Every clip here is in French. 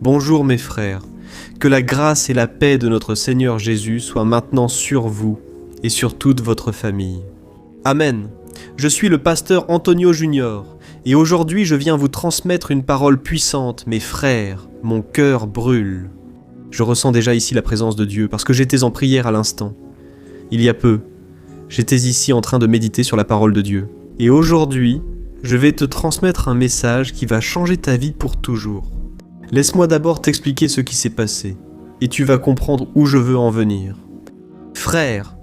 Bonjour mes frères, que la grâce et la paix de notre Seigneur Jésus soient maintenant sur vous et sur toute votre famille. Amen. Je suis le pasteur Antonio Junior et aujourd'hui je viens vous transmettre une parole puissante, mes frères, mon cœur brûle. Je ressens déjà ici la présence de Dieu parce que j'étais en prière à l'instant. Il y a peu, j'étais ici en train de méditer sur la parole de Dieu. Et aujourd'hui, je vais te transmettre un message qui va changer ta vie pour toujours. Laisse-moi d'abord t'expliquer ce qui s'est passé, et tu vas comprendre où je veux en venir. Frère,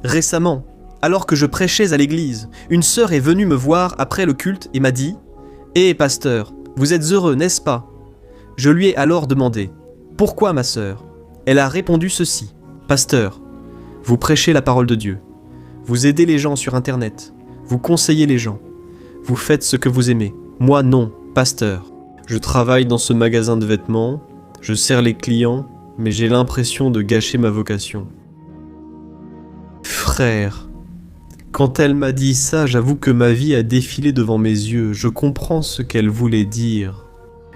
récemment, alors que je prêchais à l'église, une sœur est venue me voir après le culte et m'a dit « Hé pasteur, vous êtes heureux, n'est-ce pas ?» Je lui ai alors demandé « Pourquoi ma sœur ?» Elle a répondu ceci « Pasteur, vous prêchez la parole de Dieu, vous aidez les gens sur internet, vous conseillez les gens, vous faites ce que vous aimez. Moi non, pasteur. Je travaille dans ce magasin de vêtements, je sers les clients, mais j'ai l'impression de gâcher ma vocation. » Frère, quand elle m'a dit ça, j'avoue que ma vie a défilé devant mes yeux, je comprends ce qu'elle voulait dire.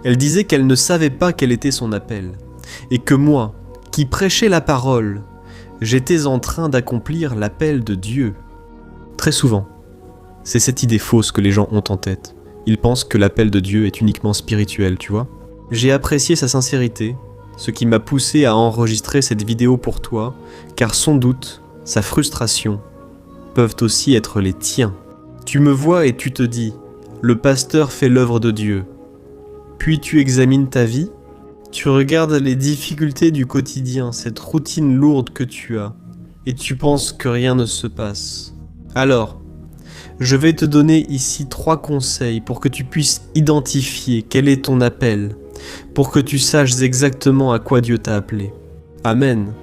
Elle disait qu'elle ne savait pas quel était son appel, et que moi, qui prêchais la parole, j'étais en train d'accomplir l'appel de Dieu. Très souvent, c'est cette idée fausse que les gens ont en tête. Ils pensent que l'appel de Dieu est uniquement spirituel, tu vois. J'ai apprécié sa sincérité, ce qui m'a poussé à enregistrer cette vidéo pour toi, car son doute, sa frustration, peuvent aussi être les tiens. Tu me vois et tu te dis, le pasteur fait l'œuvre de Dieu. Puis tu examines ta vie, tu regardes les difficultés du quotidien, cette routine lourde que tu as, et tu penses que rien ne se passe. Alors, je vais te donner ici 3 conseils pour que tu puisses identifier quel est ton appel, pour que tu saches exactement à quoi Dieu t'a appelé. Amen.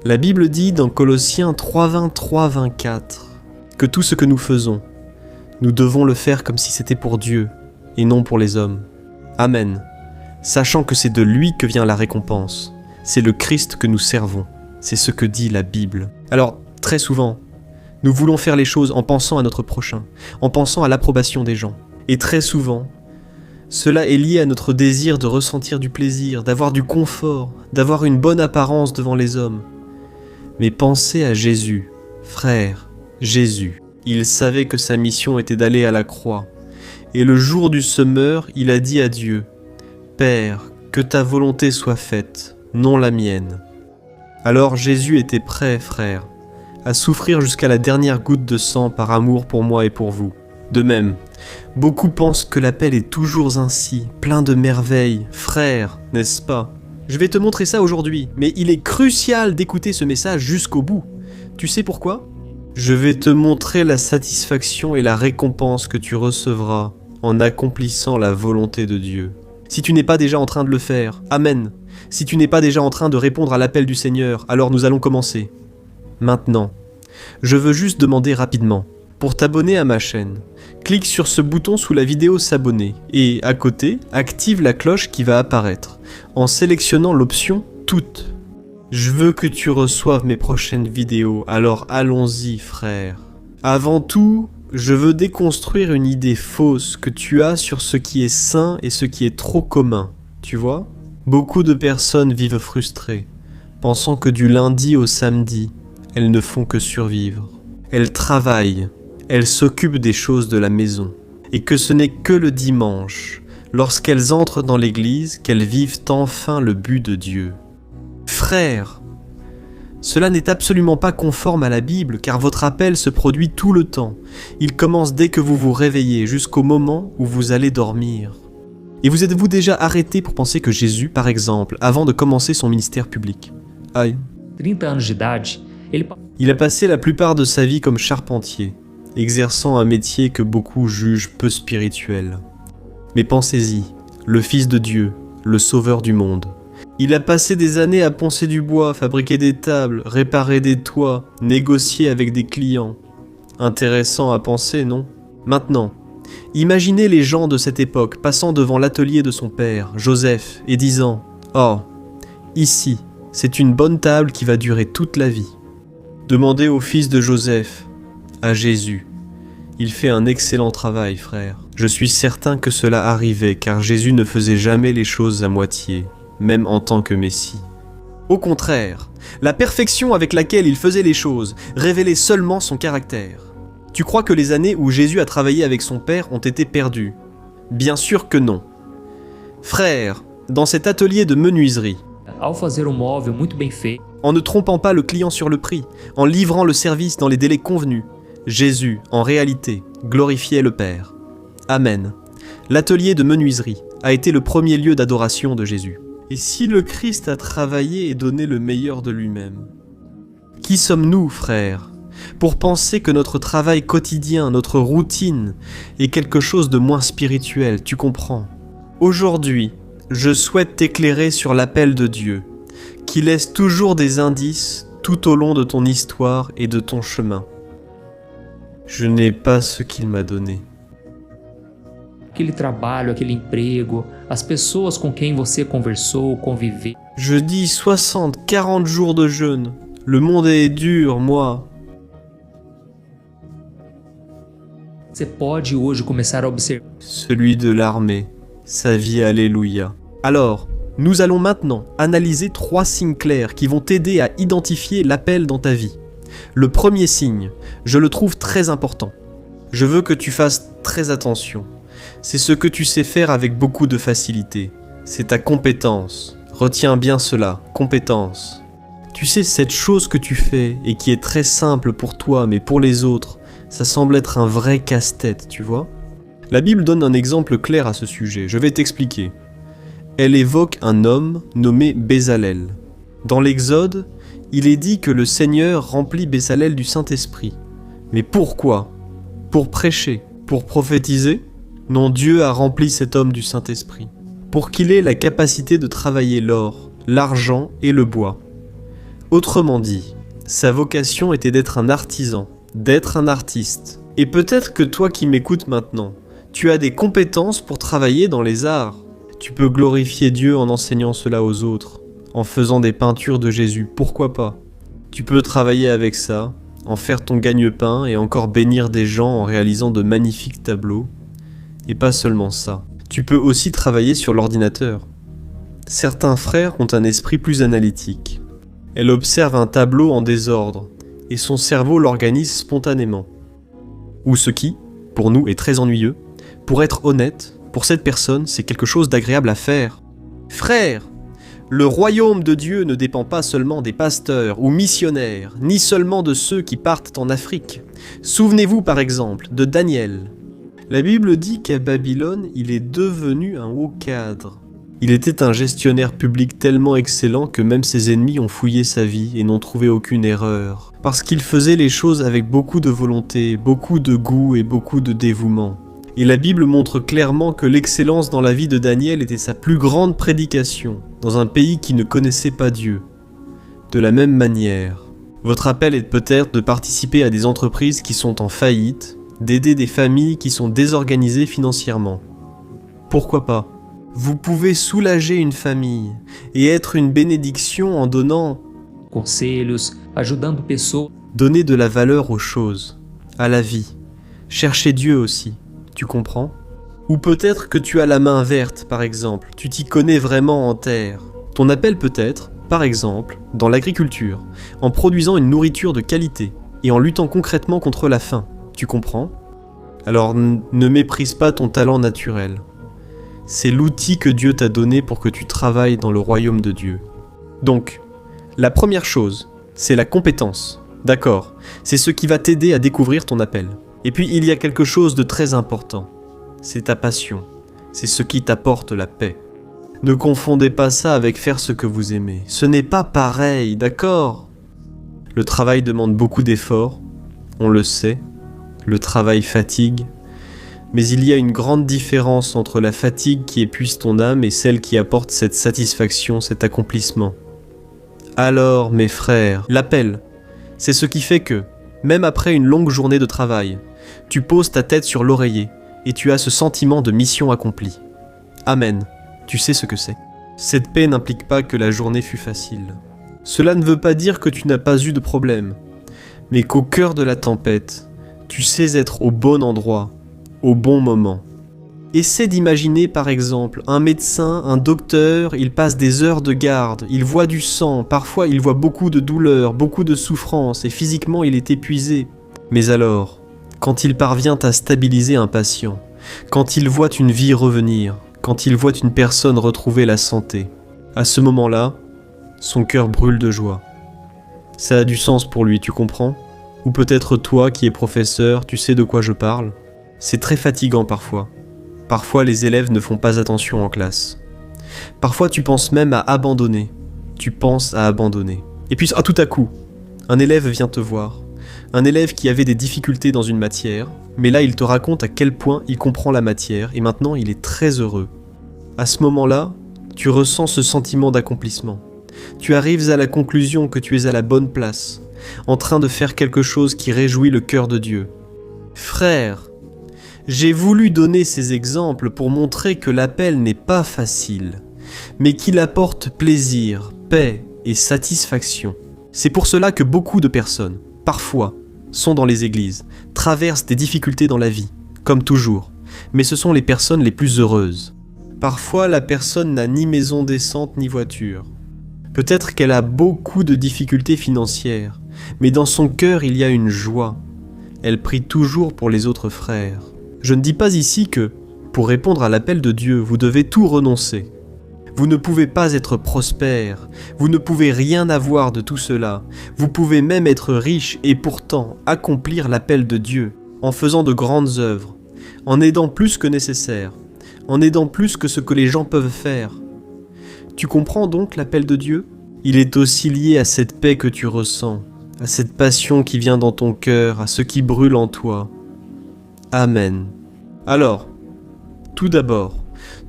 La Bible dit dans Colossiens 3:23-24 que tout ce que nous faisons, nous devons le faire comme si c'était pour Dieu et non pour les hommes. Amen. Sachant que c'est de lui que vient la récompense. C'est le Christ que nous servons. C'est ce que dit la Bible. Alors, très souvent, nous voulons faire les choses en pensant à notre prochain, en pensant à l'approbation des gens. Et très souvent, cela est lié à notre désir de ressentir du plaisir, d'avoir du confort, d'avoir une bonne apparence devant les hommes. Mais pensez à Jésus, frère, Jésus. Il savait que sa mission était d'aller à la croix. Et le jour du semeur, il a dit à Dieu, « Père, que ta volonté soit faite, non la mienne. » Alors Jésus était prêt, frère, à souffrir jusqu'à la dernière goutte de sang par amour pour moi et pour vous. De même, beaucoup pensent que l'appel est toujours ainsi, plein de merveilles, frère, n'est-ce pas? Je vais te montrer ça aujourd'hui, mais il est crucial d'écouter ce message jusqu'au bout. Tu sais pourquoi? Je vais te montrer la satisfaction et la récompense que tu recevras en accomplissant la volonté de Dieu. Si tu n'es pas déjà en train de le faire, Amen. Si tu n'es pas déjà en train de répondre à l'appel du Seigneur, alors nous allons commencer. Maintenant, je veux juste demander rapidement, pour t'abonner à ma chaîne, clique sur ce bouton sous la vidéo s'abonner et à côté, active la cloche qui va apparaître en sélectionnant l'option Toutes. Je veux que tu reçoives mes prochaines vidéos, alors allons-y frère. Avant tout, je veux déconstruire une idée fausse que tu as sur ce qui est sain et ce qui est trop commun, tu vois? Beaucoup de personnes vivent frustrées, pensant que du lundi au samedi, elles ne font que survivre. Elles travaillent, elles s'occupent des choses de la maison, et que ce n'est que le dimanche, lorsqu'elles entrent dans l'église, qu'elles vivent enfin le but de Dieu. Frères, cela n'est absolument pas conforme à la Bible, car votre appel se produit tout le temps. Il commence dès que vous vous réveillez, jusqu'au moment où vous allez dormir. Et vous êtes-vous déjà arrêté pour penser que Jésus, par exemple, avant de commencer son ministère public, aïe, 30 anos d'idade, il a passé la plupart de sa vie comme charpentier, exerçant un métier que beaucoup jugent peu spirituel. Mais pensez-y, le Fils de Dieu, le Sauveur du monde. Il a passé des années à poncer du bois, fabriquer des tables, réparer des toits, négocier avec des clients. Intéressant à penser, non? Maintenant, imaginez les gens de cette époque passant devant l'atelier de son père, Joseph, et disant « Oh, ici, c'est une bonne table qui va durer toute la vie. » Demandez au fils de Joseph, à Jésus. Il fait un excellent travail, frère. Je suis certain que cela arrivait, car Jésus ne faisait jamais les choses à moitié. même en tant que Messie. Au contraire, la perfection avec laquelle il faisait les choses révélait seulement son caractère. Tu crois que les années où Jésus a travaillé avec son Père ont été perdues? Bien sûr que non. Frère, dans cet atelier de menuiserie, Ao fazer móvel muito bem feito, en ne trompant pas le client sur le prix, en livrant le service dans les délais convenus, Jésus, en réalité, glorifiait le Père. Amen. L'atelier de menuiserie a été le premier lieu d'adoration de Jésus. Et si le Christ a travaillé et donné le meilleur de lui-même, qui sommes-nous, frères, pour penser que notre travail quotidien, notre routine, est quelque chose de moins spirituel, tu comprends? Aujourd'hui, je souhaite t'éclairer sur l'appel de Dieu, qui laisse toujours des indices tout au long de ton histoire et de ton chemin. Je n'ai pas ce qu'il m'a donné. aquele trabalho, aquele emprego, as pessoas com quem você conversou, conviveu. Je dis 60, 40 jours de jeûne. Le monde est dur, moi. Você pode hoje começar a observar Celui de l'armée. Sa vie, alléluia. Alors, nous allons maintenant analyser 3 signes clairs qui vont t'aider à identifier l'appel dans ta vie. Le premier signe, je le trouve très important. Je veux que tu fasses très attention. C'est ce que tu sais faire avec beaucoup de facilité. C'est ta compétence. Retiens bien cela, compétence. Tu sais, cette chose que tu fais et qui est très simple pour toi mais pour les autres, ça semble être un vrai casse-tête, tu vois? La Bible donne un exemple clair à ce sujet, je vais t'expliquer. Elle évoque un homme nommé Bézalel. Dans l'Exode, il est dit que le Seigneur remplit Bézalel du Saint-Esprit. Mais pourquoi? Pour prêcher? Pour prophétiser? Non, Dieu a rempli cet homme du Saint-Esprit. Pour qu'il ait la capacité de travailler l'or, l'argent et le bois. Autrement dit, sa vocation était d'être un artisan, d'être un artiste. Et peut-être que toi qui m'écoutes maintenant, tu as des compétences pour travailler dans les arts. Tu peux glorifier Dieu en enseignant cela aux autres, en faisant des peintures de Jésus, pourquoi pas? Tu peux travailler avec ça, en faire ton gagne-pain et encore bénir des gens en réalisant de magnifiques tableaux. Et pas seulement ça, tu peux aussi travailler sur l'ordinateur. Certains frères ont un esprit plus analytique. Elle observe un tableau en désordre, et son cerveau l'organise spontanément. Ou ce qui, pour nous, est très ennuyeux. Pour être honnête, pour cette personne, c'est quelque chose d'agréable à faire. Frère, le royaume de Dieu ne dépend pas seulement des pasteurs ou missionnaires, ni seulement de ceux qui partent en Afrique. Souvenez-vous par exemple de Daniel. La Bible dit qu'à Babylone, il est devenu un haut cadre. Il était un gestionnaire public tellement excellent que même ses ennemis ont fouillé sa vie et n'ont trouvé aucune erreur. Parce qu'il faisait les choses avec beaucoup de volonté, beaucoup de goût et beaucoup de dévouement. Et la Bible montre clairement que l'excellence dans la vie de Daniel était sa plus grande prédication, dans un pays qui ne connaissait pas Dieu. De la même manière, votre appel est peut-être de participer à des entreprises qui sont en faillite, d'aider des familles qui sont désorganisées financièrement. Pourquoi pas? Vous pouvez soulager une famille et être une bénédiction en donnant, conselhos, ajudando pessoas. Donner de la valeur aux choses, à la vie. Chercher Dieu aussi, tu comprends? Ou peut-être que tu as la main verte, par exemple, tu t'y connais vraiment en terre. Ton appel peut être, par exemple, dans l'agriculture, en produisant une nourriture de qualité et en luttant concrètement contre la faim, tu comprends? Alors ne méprise pas ton talent naturel. C'est l'outil que Dieu t'a donné pour que tu travailles dans le royaume de Dieu. Donc, la première chose, c'est la compétence. D'accord, c'est ce qui va t'aider à découvrir ton appel. Et puis il y a quelque chose de très important. C'est ta passion. C'est ce qui t'apporte la paix. Ne confondez pas ça avec faire ce que vous aimez. Ce n'est pas pareil, d'accord? Le travail demande beaucoup d'efforts, on le sait. Le travail fatigue. Mais il y a une grande différence entre la fatigue qui épuise ton âme et celle qui apporte cette satisfaction, cet accomplissement. Alors, mes frères, l'appel, c'est ce qui fait que, même après une longue journée de travail, tu poses ta tête sur l'oreiller et tu as ce sentiment de mission accomplie. Amen, tu sais ce que c'est. Cette paix n'implique pas que la journée fut facile. Cela ne veut pas dire que tu n'as pas eu de problème, mais qu'au cœur de la tempête, tu sais être au bon endroit, au bon moment. Essaie d'imaginer par exemple un médecin, un docteur, il passe des heures de garde, il voit du sang, parfois il voit beaucoup de douleur, beaucoup de souffrance et physiquement il est épuisé. Mais alors, quand il parvient à stabiliser un patient, quand il voit une vie revenir, quand il voit une personne retrouver la santé, à ce moment-là, son cœur brûle de joie. Ça a du sens pour lui, tu comprends ? Ou peut-être toi qui es professeur, tu sais de quoi je parle ? C'est très fatigant parfois. Parfois les élèves ne font pas attention en classe. Parfois tu penses même à abandonner. Tu penses à abandonner. Et puis tout à coup, un élève vient te voir. Un élève qui avait des difficultés dans une matière, mais là il te raconte à quel point il comprend la matière et maintenant il est très heureux. À ce moment-là, tu ressens ce sentiment d'accomplissement. Tu arrives à la conclusion que tu es à la bonne place, en train de faire quelque chose qui réjouit le cœur de Dieu. Frère, j'ai voulu donner ces exemples pour montrer que l'appel n'est pas facile, mais qu'il apporte plaisir, paix et satisfaction. C'est pour cela que beaucoup de personnes, parfois, sont dans les églises, traversent des difficultés dans la vie, comme toujours, mais ce sont les personnes les plus heureuses. Parfois, la personne n'a ni maison décente ni voiture. Peut-être qu'elle a beaucoup de difficultés financières, mais dans son cœur il y a une joie. Elle prie toujours pour les autres frères. Je ne dis pas ici que, pour répondre à l'appel de Dieu, vous devez tout renoncer. Vous ne pouvez pas être prospère, vous ne pouvez rien avoir de tout cela. Vous pouvez même être riche et pourtant accomplir l'appel de Dieu, en faisant de grandes œuvres, en aidant plus que nécessaire, en aidant plus que ce que les gens peuvent faire. Tu comprends donc l'appel de Dieu ? Il est aussi lié à cette paix que tu ressens, à cette passion qui vient dans ton cœur, à ce qui brûle en toi. Amen. Alors, tout d'abord,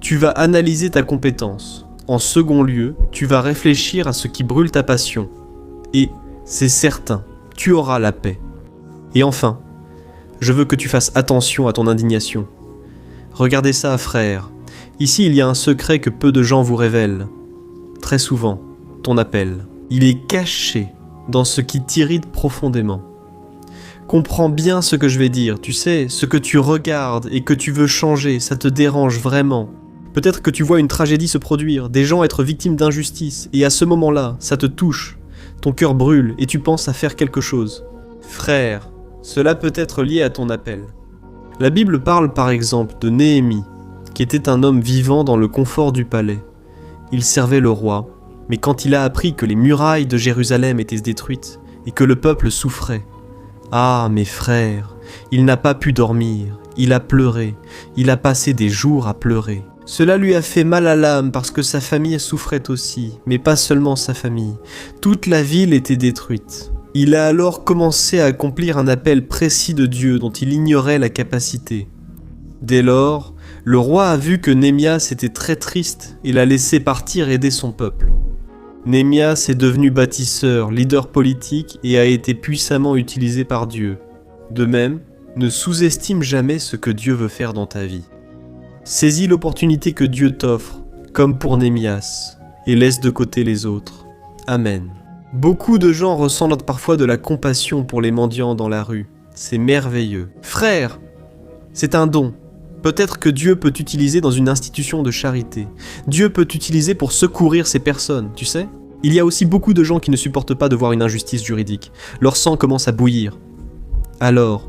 tu vas analyser ta compétence. En second lieu, tu vas réfléchir à ce qui brûle ta passion. Et, c'est certain, tu auras la paix. Et enfin, je veux que tu fasses attention à ton indignation. Regardez ça, frère. Ici, il y a un secret que peu de gens vous révèlent. Très souvent, ton appel, il est caché dans ce qui t'irrite profondément. Comprends bien ce que je vais dire, tu sais, ce que tu regardes et que tu veux changer, ça te dérange vraiment. Peut-être que tu vois une tragédie se produire, des gens être victimes d'injustice, et à ce moment-là, ça te touche, ton cœur brûle et tu penses à faire quelque chose. Frère, cela peut être lié à ton appel. La Bible parle par exemple de Néhémie, qui était un homme vivant dans le confort du palais. Il servait le roi, mais quand il a appris que les murailles de Jérusalem étaient détruites et que le peuple souffrait, ah, mes frères, il n'a pas pu dormir, il a pleuré, il a passé des jours à pleurer. Cela lui a fait mal à l'âme parce que sa famille souffrait aussi, mais pas seulement sa famille. Toute la ville était détruite. Il a alors commencé à accomplir un appel précis de Dieu dont il ignorait la capacité. Dès lors, le roi a vu que Néhémias était très triste et l'a laissé partir aider son peuple. Néhémias est devenu bâtisseur, leader politique et a été puissamment utilisé par Dieu. De même, ne sous-estime jamais ce que Dieu veut faire dans ta vie. Saisis l'opportunité que Dieu t'offre, comme pour Néhémias, et laisse de côté les autres. Amen. Beaucoup de gens ressentent parfois de la compassion pour les mendiants dans la rue. C'est merveilleux. Frère, c'est un don. Peut-être que Dieu peut t'utiliser dans une institution de charité. Dieu peut t'utiliser pour secourir ces personnes, tu sais ? Il y a aussi beaucoup de gens qui ne supportent pas de voir une injustice juridique. Leur sang commence à bouillir. Alors,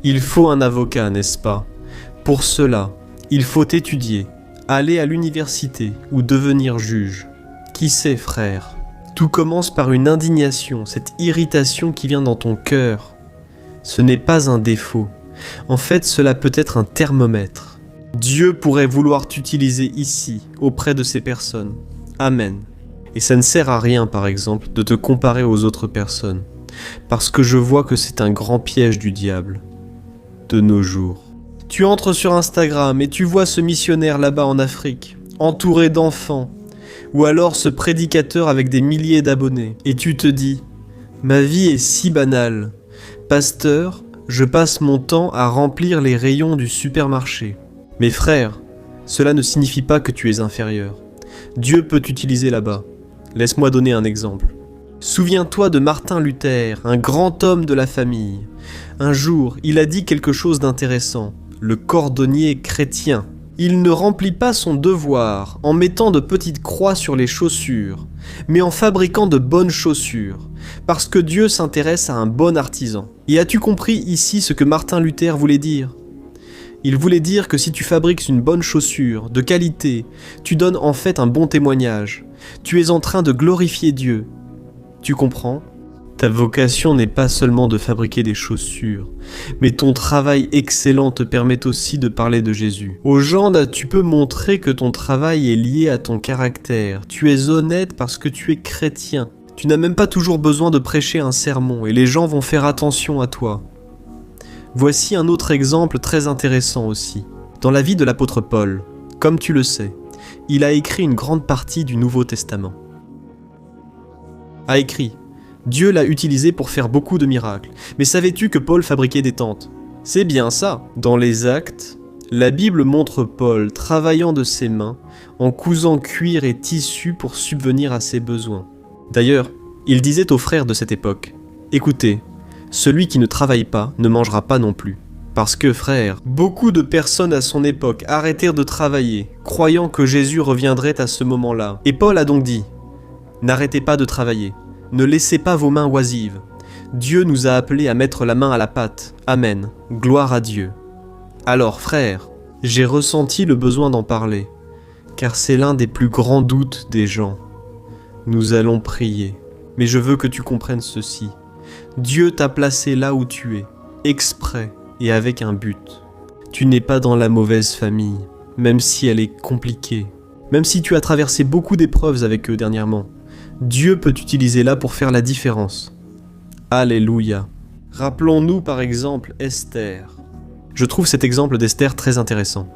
il faut un avocat, n'est-ce pas ? Pour cela, il faut étudier, aller à l'université ou devenir juge. Qui sait, frère ? Tout commence par une indignation, cette irritation qui vient dans ton cœur. Ce n'est pas un défaut. En fait, cela peut être un thermomètre. Dieu pourrait vouloir t'utiliser ici, auprès de ces personnes. Amen. Et ça ne sert à rien, par exemple, de te comparer aux autres personnes, parce que je vois que c'est un grand piège du diable, de nos jours. Tu entres sur Instagram et tu vois ce missionnaire là-bas en Afrique, entouré d'enfants, ou alors ce prédicateur avec des milliers d'abonnés, et tu te dis « Ma vie est si banale. Pasteur, je passe mon temps à remplir les rayons du supermarché. » Mes frères, cela ne signifie pas que tu es inférieur. Dieu peut t'utiliser là-bas. Laisse-moi donner un exemple. Souviens-toi de Martin Luther, un grand homme de la famille. Un jour, il a dit quelque chose d'intéressant. le cordonnier chrétien. Il ne remplit pas son devoir en mettant de petites croix sur les chaussures, mais en fabriquant de bonnes chaussures, parce que Dieu s'intéresse à un bon artisan. Et as-tu compris ici ce que Martin Luther voulait dire ? Il voulait dire que si tu fabriques une bonne chaussure, de qualité, tu donnes en fait un bon témoignage. Tu es en train de glorifier Dieu. Tu comprends ? Ta vocation n'est pas seulement de fabriquer des chaussures, mais ton travail excellent te permet aussi de parler de Jésus. Aux gens, là, tu peux montrer que ton travail est lié à ton caractère. Tu es honnête parce que tu es chrétien. Tu n'as même pas toujours besoin de prêcher un sermon et les gens vont faire attention à toi. Voici un autre exemple très intéressant aussi. Dans la vie de l'apôtre Paul, comme tu le sais, il a écrit une grande partie du Nouveau Testament. A écrit: Dieu l'a utilisé pour faire beaucoup de miracles. Mais savais-tu que Paul fabriquait des tentes ? C'est bien ça. Dans les Actes, la Bible montre Paul travaillant de ses mains, en cousant cuir et tissu pour subvenir à ses besoins. D'ailleurs, il disait aux frères de cette époque: écoutez, celui qui ne travaille pas ne mangera pas non plus. Parce que, frères, beaucoup de personnes à son époque arrêtèrent de travailler, croyant que Jésus reviendrait à ce moment-là. Et Paul a donc dit: n'arrêtez pas de travailler. Ne laissez pas vos mains oisives. Dieu nous a appelés à mettre la main à la pâte. Amen. Gloire à Dieu. Alors, frères, j'ai ressenti le besoin d'en parler, car c'est l'un des plus grands doutes des gens. Nous allons prier, mais je veux que tu comprennes ceci. Dieu t'a placé là où tu es, exprès et avec un but. Tu n'es pas dans la mauvaise famille, même si elle est compliquée, même si tu as traversé beaucoup d'épreuves avec eux dernièrement. Dieu peut t'utiliser là pour faire la différence. Alléluia. Rappelons-nous par exemple Esther. Je trouve cet exemple d'Esther très intéressant,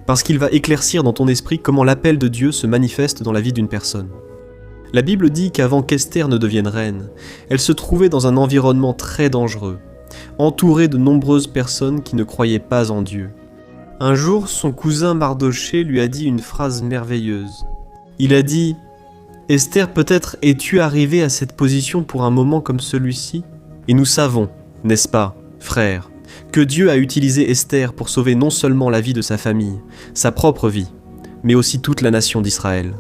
parce qu'il va éclaircir dans ton esprit comment l'appel de Dieu se manifeste dans la vie d'une personne. La Bible dit qu'avant qu'Esther ne devienne reine, elle se trouvait dans un environnement très dangereux, entourée de nombreuses personnes qui ne croyaient pas en Dieu. Un jour, son cousin Mardochée lui a dit une phrase merveilleuse. Il a dit: Esther, peut-être es-tu arrivée à cette position pour un moment comme celui-ci ? Et nous savons, n'est-ce pas, frère, que Dieu a utilisé Esther pour sauver non seulement la vie de sa famille, sa propre vie, mais aussi toute la nation d'Israël.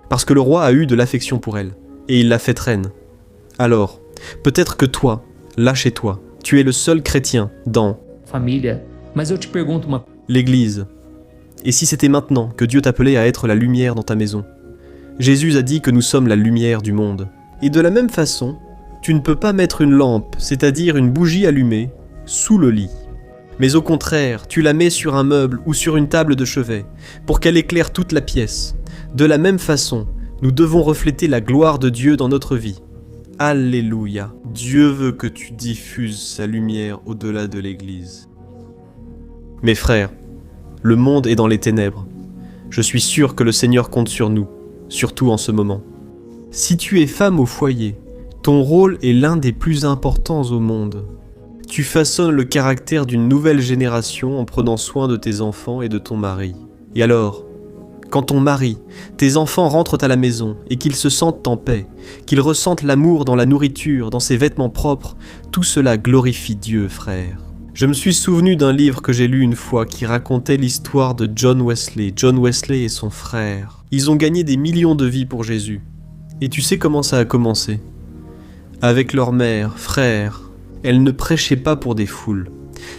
Parce que le roi a eu de l'affection pour elle, et il l'a faite reine. Alors, peut-être que toi, là chez toi, tu es le seul chrétien dans Família, mas eu te pergunto uma... l'Église. Et si c'était maintenant que Dieu t'appelait à être la lumière dans ta maison ? Jésus a dit que nous sommes la lumière du monde. Et de la même façon, tu ne peux pas mettre une lampe, c'est-à-dire une bougie allumée, sous le lit. Mais au contraire, tu la mets sur un meuble ou sur une table de chevet, pour qu'elle éclaire toute la pièce. De la même façon, nous devons refléter la gloire de Dieu dans notre vie. Alléluia. Dieu veut que tu diffuses sa lumière au-delà de l'Église. Mes frères, le monde est dans les ténèbres. Je suis sûr que le Seigneur compte sur nous, surtout en ce moment. Si tu es femme au foyer, ton rôle est l'un des plus importants au monde. Tu façonnes le caractère d'une nouvelle génération en prenant soin de tes enfants et de ton mari. Et alors, quand ton mari, tes enfants rentrent à la maison et qu'ils se sentent en paix, qu'ils ressentent l'amour dans la nourriture, dans ses vêtements propres, tout cela glorifie Dieu, frère. Je me suis souvenu d'un livre que j'ai lu une fois qui racontait l'histoire de John Wesley et son frère. Ils ont gagné des millions de vies pour Jésus. Et tu sais comment ça a commencé ? Avec leur mère, frère, elle ne prêchait pas pour des foules,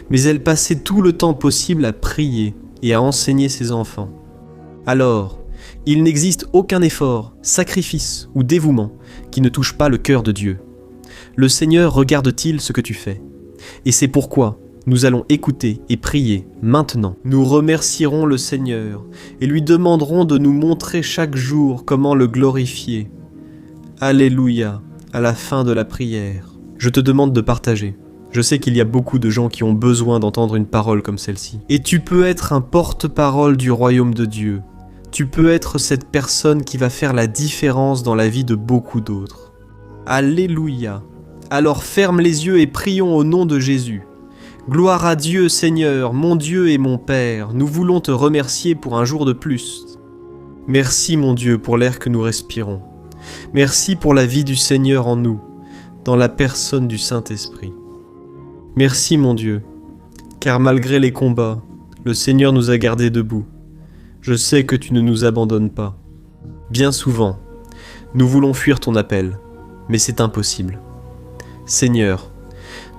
mais elle passait tout le temps possible à prier et à enseigner ses enfants. Alors, il n'existe aucun effort, sacrifice ou dévouement qui ne touche pas le cœur de Dieu. Le Seigneur regarde-t-il ce que tu fais ? Et c'est pourquoi nous allons écouter et prier maintenant. Nous remercierons le Seigneur et lui demanderons de nous montrer chaque jour comment le glorifier. Alléluia, à la fin de la prière. Je te demande de partager. Je sais qu'il y a beaucoup de gens qui ont besoin d'entendre une parole comme celle-ci. Et tu peux être un porte-parole du royaume de Dieu. Tu peux être cette personne qui va faire la différence dans la vie de beaucoup d'autres. Alléluia. Alors ferme les yeux et prions au nom de Jésus. Gloire à Dieu, Seigneur, mon Dieu et mon Père, nous voulons te remercier pour un jour de plus. Merci, mon Dieu, pour l'air que nous respirons. Merci pour la vie du Seigneur en nous, dans la personne du Saint-Esprit. Merci, mon Dieu, car malgré les combats, Le Seigneur nous a gardés debout. Je sais que tu ne nous abandonnes pas. Bien souvent, nous voulons fuir ton appel, mais c'est impossible. Seigneur,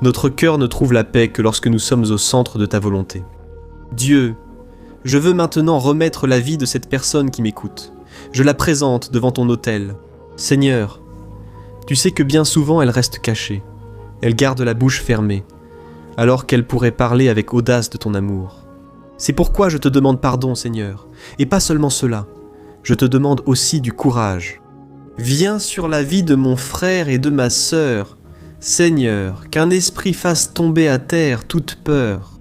notre cœur ne trouve la paix que lorsque nous sommes au centre de ta volonté. Dieu, je veux maintenant remettre la vie de cette personne qui m'écoute. Je la présente devant ton autel. Seigneur, tu sais que bien souvent elle reste cachée. Elle garde la bouche fermée, alors qu'elle pourrait parler avec audace de ton amour. C'est pourquoi je te demande pardon, Seigneur, et pas seulement cela. Je te demande aussi du courage. Viens sur la vie de mon frère et de ma sœur. Seigneur, qu'un esprit fasse tomber à terre toute peur.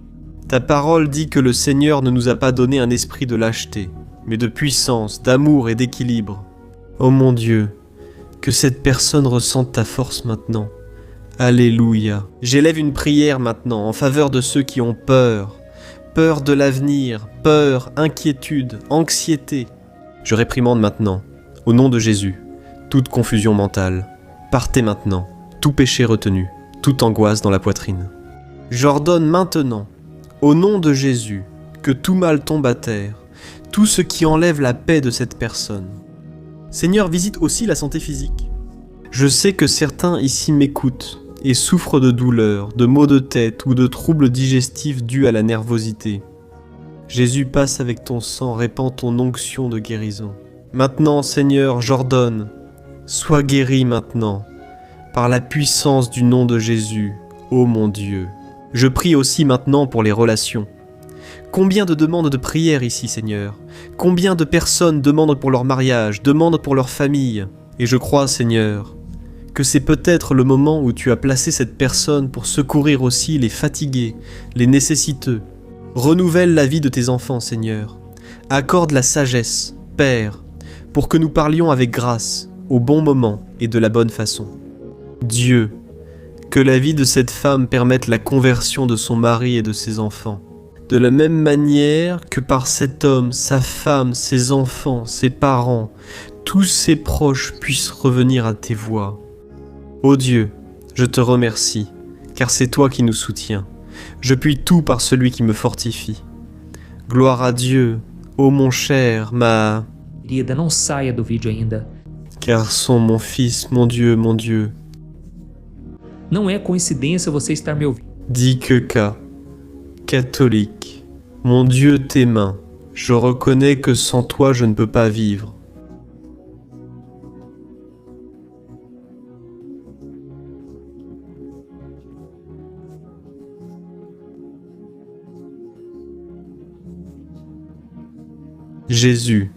Ta parole dit que le Seigneur ne nous a pas donné un esprit de lâcheté, mais de puissance, d'amour et d'équilibre. Ô mon Dieu, que cette personne ressente ta force maintenant. Alléluia. J'élève une prière maintenant en faveur de ceux qui ont peur. Peur de l'avenir, peur, inquiétude, anxiété. Je réprimande maintenant, au nom de Jésus, toute confusion mentale. Partez maintenant, tout péché retenu, toute angoisse dans la poitrine. J'ordonne maintenant, au nom de Jésus, que tout mal tombe à terre, tout ce qui enlève la paix de cette personne. Seigneur, visite aussi la santé physique. Je sais que certains ici m'écoutent et souffrent de douleurs, de maux de tête ou de troubles digestifs dus à la nervosité. Jésus, passe avec ton sang, répand ton onction de guérison. Maintenant, Seigneur, j'ordonne, sois guéri maintenant, par la puissance du nom de Jésus, ô mon Dieu. Je prie aussi maintenant pour les relations. Combien de demandes de prière ici, Seigneur? Combien de personnes demandent pour leur mariage, demandent pour leur famille? Et je crois, Seigneur, que c'est peut-être le moment où tu as placé cette personne pour secourir aussi les fatigués, les nécessiteux. Renouvelle la vie de tes enfants, Seigneur. Accorde la sagesse, Père, pour que nous parlions avec grâce, au bon moment et de la bonne façon. Dieu, que la vie de cette femme permette la conversion de son mari et de ses enfants. De la même manière que par cet homme, sa femme, ses enfants, ses parents, tous ses proches puissent revenir à tes voies. Ô Dieu, je te remercie, car c'est toi qui nous soutiens. Je puis tout par celui qui me fortifie. Gloire à Dieu, ô mon cher, ma... Querida, não saia do vídeo ainda. Garçon, mon fils, mon Dieu, mon Dieu. Não é coincidência você estar me ouvindo. Dis que K, catholique, mon Dieu, tes mains, je reconnais que sans toi je ne peux pas vivre. Jésus,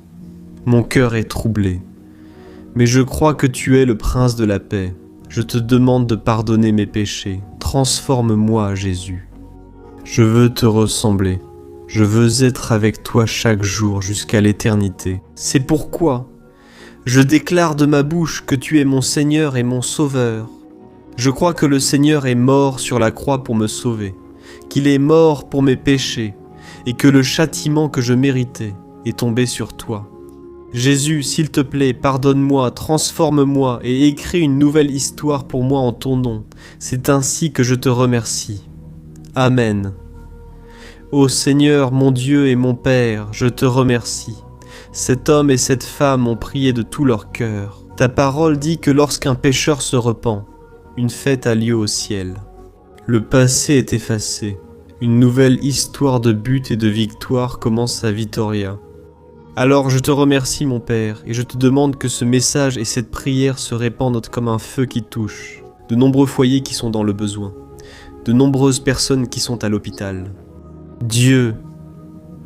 mon cœur est troublé, mais je crois que tu es le prince de la paix. Je te demande de pardonner mes péchés. Transforme-moi, Jésus. Je veux te ressembler. Je veux être avec toi chaque jour jusqu'à l'éternité. C'est pourquoi je déclare de ma bouche que tu es mon Seigneur et mon Sauveur. Je crois que le Seigneur est mort sur la croix pour me sauver, qu'il est mort pour mes péchés, et que le châtiment que je méritais est tombé sur toi. Jésus, s'il te plaît, pardonne-moi, transforme-moi et écris une nouvelle histoire pour moi en ton nom. C'est ainsi que je te remercie. Amen. Ô Seigneur, mon Dieu et mon Père, je te remercie. Cet homme et cette femme ont prié de tout leur cœur. Ta parole dit que lorsqu'un pécheur se repent, une fête a lieu au ciel. Le passé est effacé. Une nouvelle histoire de but et de victoire commence à Vitoria. Alors je te remercie mon Père, et je te demande que ce message et cette prière se répandent comme un feu qui touche de nombreux foyers qui sont dans le besoin, de nombreuses personnes qui sont à l'hôpital. Dieu,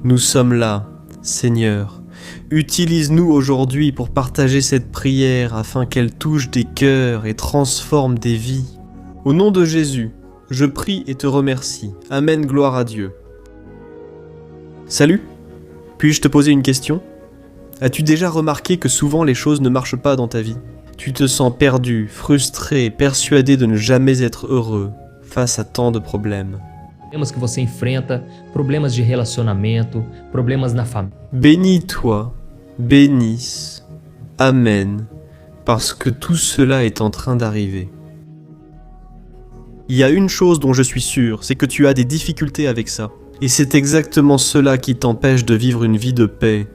nous sommes là, Seigneur. Utilise-nous aujourd'hui pour partager cette prière afin qu'elle touche des cœurs et transforme des vies. Au nom de Jésus, je prie et te remercie. Amen, gloire à Dieu. Salut! Puis-je te poser une question? As-tu déjà remarqué que souvent les choses ne marchent pas dans ta vie? Tu te sens perdu, frustré, persuadé de ne jamais être heureux face à tant de problèmes. Problemas que você enfrenta, problemas de relacionamento, problemas na família. Bénis-toi, bénisse, Amen, parce que tout cela est en train d'arriver. Il y a une chose dont je suis sûr, c'est que tu as des difficultés avec ça. Et c'est exactement cela qui t'empêche de vivre une vie de paix,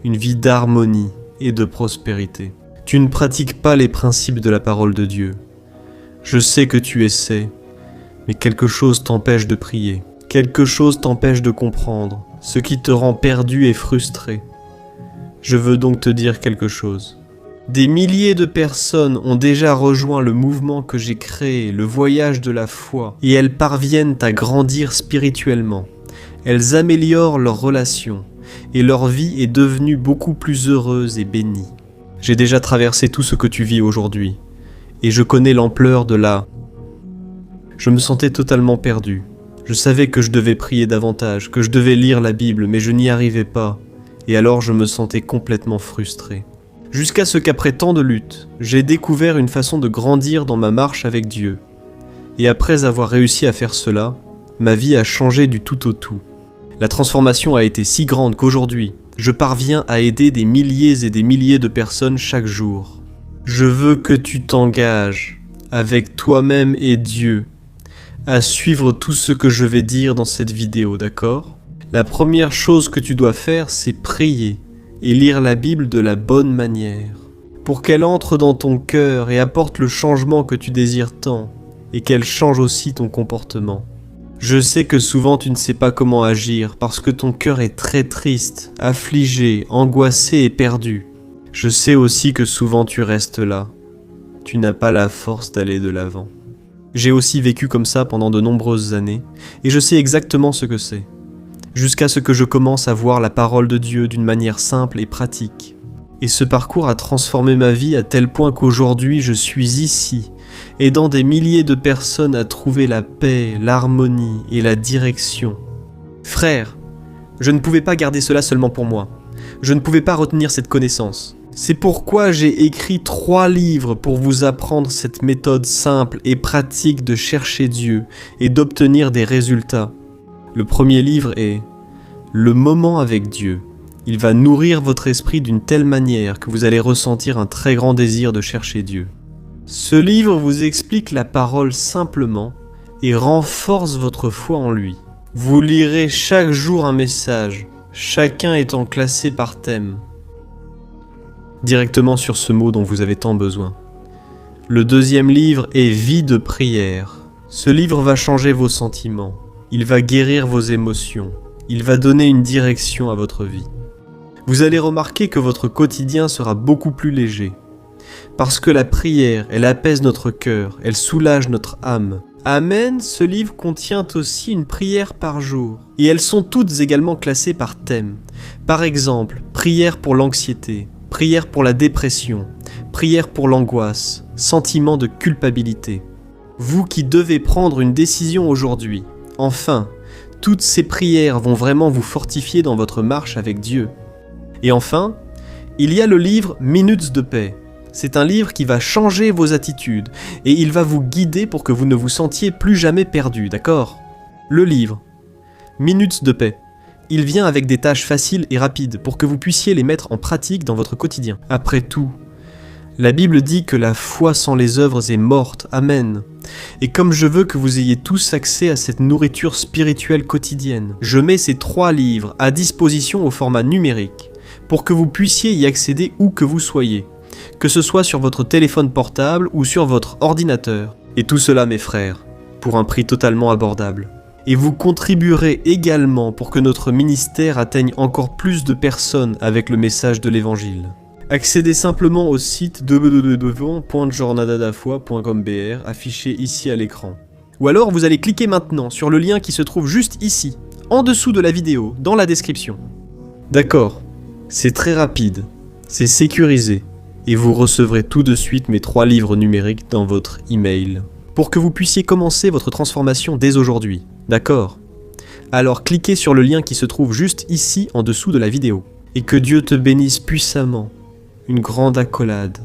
une vie d'harmonie et de prospérité. Tu ne pratiques pas les principes de la parole de Dieu. Je sais que tu essaies, mais quelque chose t'empêche de prier. Quelque chose t'empêche de comprendre, ce qui te rend perdu et frustré. Je veux donc te dire quelque chose. Des milliers de personnes ont déjà rejoint le mouvement que j'ai créé, le voyage de la foi, et elles parviennent à grandir spirituellement. Elles améliorent leurs relations, et leur vie est devenue beaucoup plus heureuse et bénie. J'ai déjà traversé tout ce que tu vis aujourd'hui, et je connais l'ampleur de là. Je me sentais totalement perdu. Je savais que je devais prier davantage, que je devais lire la Bible, mais je n'y arrivais pas, et alors je me sentais complètement frustré. Jusqu'à ce qu'après tant de luttes, j'ai découvert une façon de grandir dans ma marche avec Dieu. Et après avoir réussi à faire cela, ma vie a changé du tout au tout. La transformation a été si grande qu'aujourd'hui, je parviens à aider des milliers et des milliers de personnes chaque jour. Je veux que tu t'engages, avec toi-même et Dieu, à suivre tout ce que je vais dire dans cette vidéo, d'accord ? La première chose que tu dois faire, c'est prier et lire la Bible de la bonne manière, pour qu'elle entre dans ton cœur et apporte le changement que tu désires tant, et qu'elle change aussi ton comportement. Je sais que souvent tu ne sais pas comment agir, parce que ton cœur est très triste, affligé, angoissé et perdu. Je sais aussi que souvent tu restes là. Tu n'as pas la force d'aller de l'avant. J'ai aussi vécu comme ça pendant de nombreuses années, et je sais exactement ce que c'est. Jusqu'à ce que je commence à voir la parole de Dieu d'une manière simple et pratique. Et ce parcours a transformé ma vie à tel point qu'aujourd'hui je suis ici, aidant des milliers de personnes à trouver la paix, l'harmonie et la direction. Frère, je ne pouvais pas garder cela seulement pour moi. Je ne pouvais pas retenir cette connaissance. C'est pourquoi j'ai écrit 3 livres pour vous apprendre cette méthode simple et pratique de chercher Dieu et d'obtenir des résultats. Le premier livre est « Le moment avec Dieu ». Il va nourrir votre esprit d'une telle manière que vous allez ressentir un très grand désir de chercher Dieu. Ce livre vous explique la parole simplement et renforce votre foi en lui. Vous lirez chaque jour un message, chacun étant classé par thème, directement sur ce mot dont vous avez tant besoin. Le deuxième livre est « Vie de prière ». Ce livre va changer vos sentiments. Il va guérir vos émotions. Il va donner une direction à votre vie. Vous allez remarquer que votre quotidien sera beaucoup plus léger. Parce que la prière, elle apaise notre cœur, elle soulage notre âme. Amen, ce livre contient aussi une prière par jour. Et elles sont toutes également classées par thème. Par exemple, prière pour l'anxiété, prière pour la dépression, prière pour l'angoisse, sentiment de culpabilité. Vous qui devez prendre une décision aujourd'hui, enfin, toutes ces prières vont vraiment vous fortifier dans votre marche avec Dieu. Et enfin, il y a le livre Minutes de paix. C'est un livre qui va changer vos attitudes et il va vous guider pour que vous ne vous sentiez plus jamais perdu, d'accord ? Le livre Minutes de paix. Il vient avec des tâches faciles et rapides pour que vous puissiez les mettre en pratique dans votre quotidien. Après tout, la Bible dit que la foi sans les œuvres est morte, amen. Et comme je veux que vous ayez tous accès à cette nourriture spirituelle quotidienne, je mets ces 3 livres à disposition au format numérique, pour que vous puissiez y accéder où que vous soyez, que ce soit sur votre téléphone portable ou sur votre ordinateur. Et tout cela, mes frères, pour un prix totalement abordable. Et vous contribuerez également pour que notre ministère atteigne encore plus de personnes avec le message de l'Évangile. Accédez simplement au site www.jornadadafoi.com.br affiché ici à l'écran. Ou alors vous allez cliquer maintenant sur le lien qui se trouve juste ici, en dessous de la vidéo, dans la description. D'accord, c'est très rapide, c'est sécurisé, et vous recevrez tout de suite mes 3 livres numériques dans votre email, pour que vous puissiez commencer votre transformation dès aujourd'hui, d'accord ? Alors cliquez sur le lien qui se trouve juste ici en dessous de la vidéo, et que Dieu te bénisse puissamment. Une grande accolade.